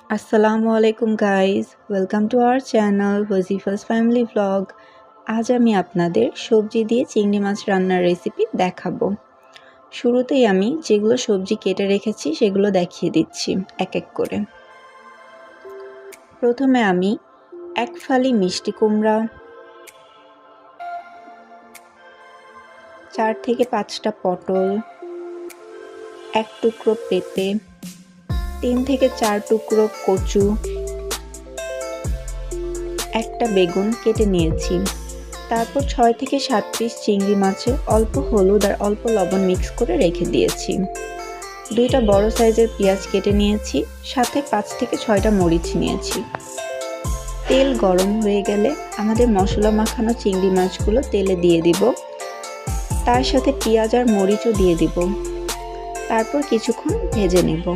আসসালামু আলাইকুম guys, welcome to our channel Wajifa's family blog. আজ আমি আপনাদের সবজি দিয়ে চিংড়ি মাছ রান্নার রেসিপি দেখাবো। শুরুতেই আমি যেগুলো সবজি কেটে রেখেছি সেগুলো দেখিয়ে দিচ্ছি এক এক করে। প্রথমে আমি এক ফালি মিষ্টি কুমড়া, 4 থেকে 5টা পটল, এক টুকরো পেঁপে, 3 থেকে 4 টুকরো কচু, একটা বেগুন কেটে নিয়েছি। তারপর 6 থেকে 7 পিস চিংড়ি মাছে অল্প হলুদ আর অল্প লবণ মিক্স করে রেখে দিয়েছি। 2টা বড় সাইজের পেঁয়াজ কেটে নিয়েছি, সাথে 5 থেকে 6টা মরিচ নিয়েছি। তেল গরম হয়ে গেলে আমাদের মশলা মাখানো চিংড়ি মাছগুলো তেলে দিয়ে দিব। তার সাথে পেঁয়াজ আর মরিচও দিয়ে দিব। তারপর কিছুক্ষণ ভেজে নেব।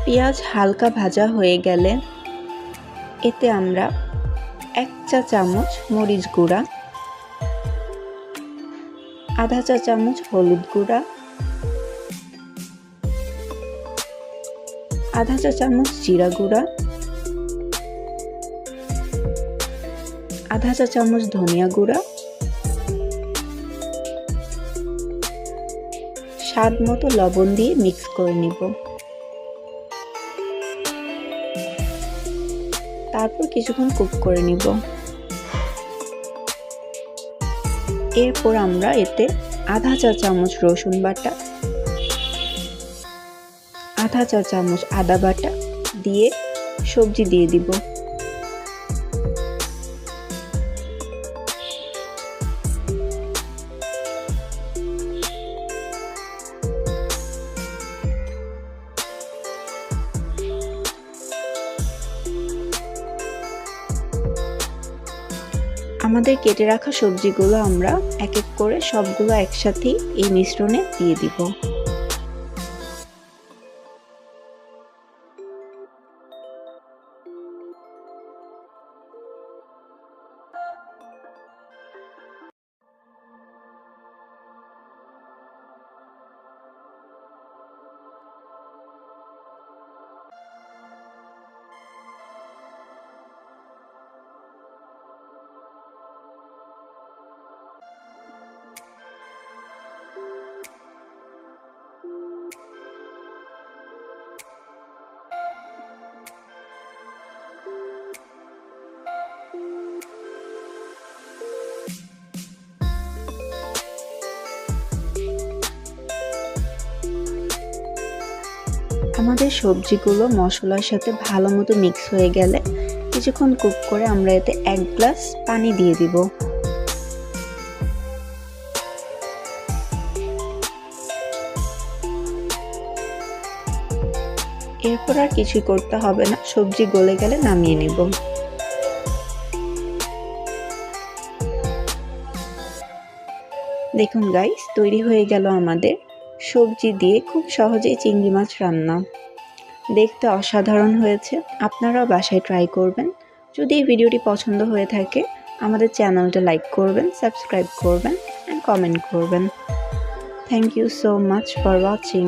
পেঁয়াজ হালকা ভাজা হয়ে গেলে এতে আমরা 1 চা চামচ মরিচ গুঁড়া, আধা চা চামচ হলুদ গুঁড়া, আধা চা চামচ জিরা গুঁড়া, আধা চা চামচ ধনিয়া গুঁড়া, স্বাদ মতো লবণ দিয়ে মিক্স করে নিব। তারপর কিছুক্ষণ কুক করে নিব। এরপর আমরা এতে আধা চা চামচ রসুন বাটা, আধা চা চামচ আদা বাটা দিয়ে সবজি দিয়ে দিব। আমাদের কেটে রাখা সবজিগুলো আমরা এক এক করে সবগুলো একসাথে এই মিশ্রণে দিয়ে দিব। আমাদের সবজিগুলো মশলার সাথে ভালো মতো মিক্স হয়ে গেলে কিছুক্ষণ কুক করে আমরা এতে 1 গ্লাস পানি দিয়ে দিব। এরপর আর কিছুই করতে হবে না, সবজি গলে গেলে নামিয়ে নেব। দেখুন গাইস, তৈরি হয়ে গেল আমাদের সবজি দিয়ে খুব সহজেই চিংড়ি মাছ রান্না। দেখতে অসাধারণ হয়েছে, আপনারাও বাসায় ট্রাই করবেন। যদি এই ভিডিওটি পছন্দ হয়ে থাকে আমাদের চ্যানেলটা লাইক করবেন, সাবস্ক্রাইব করবেন অ্যান্ড কমেন্ট করবেন। Thank you so much for watching.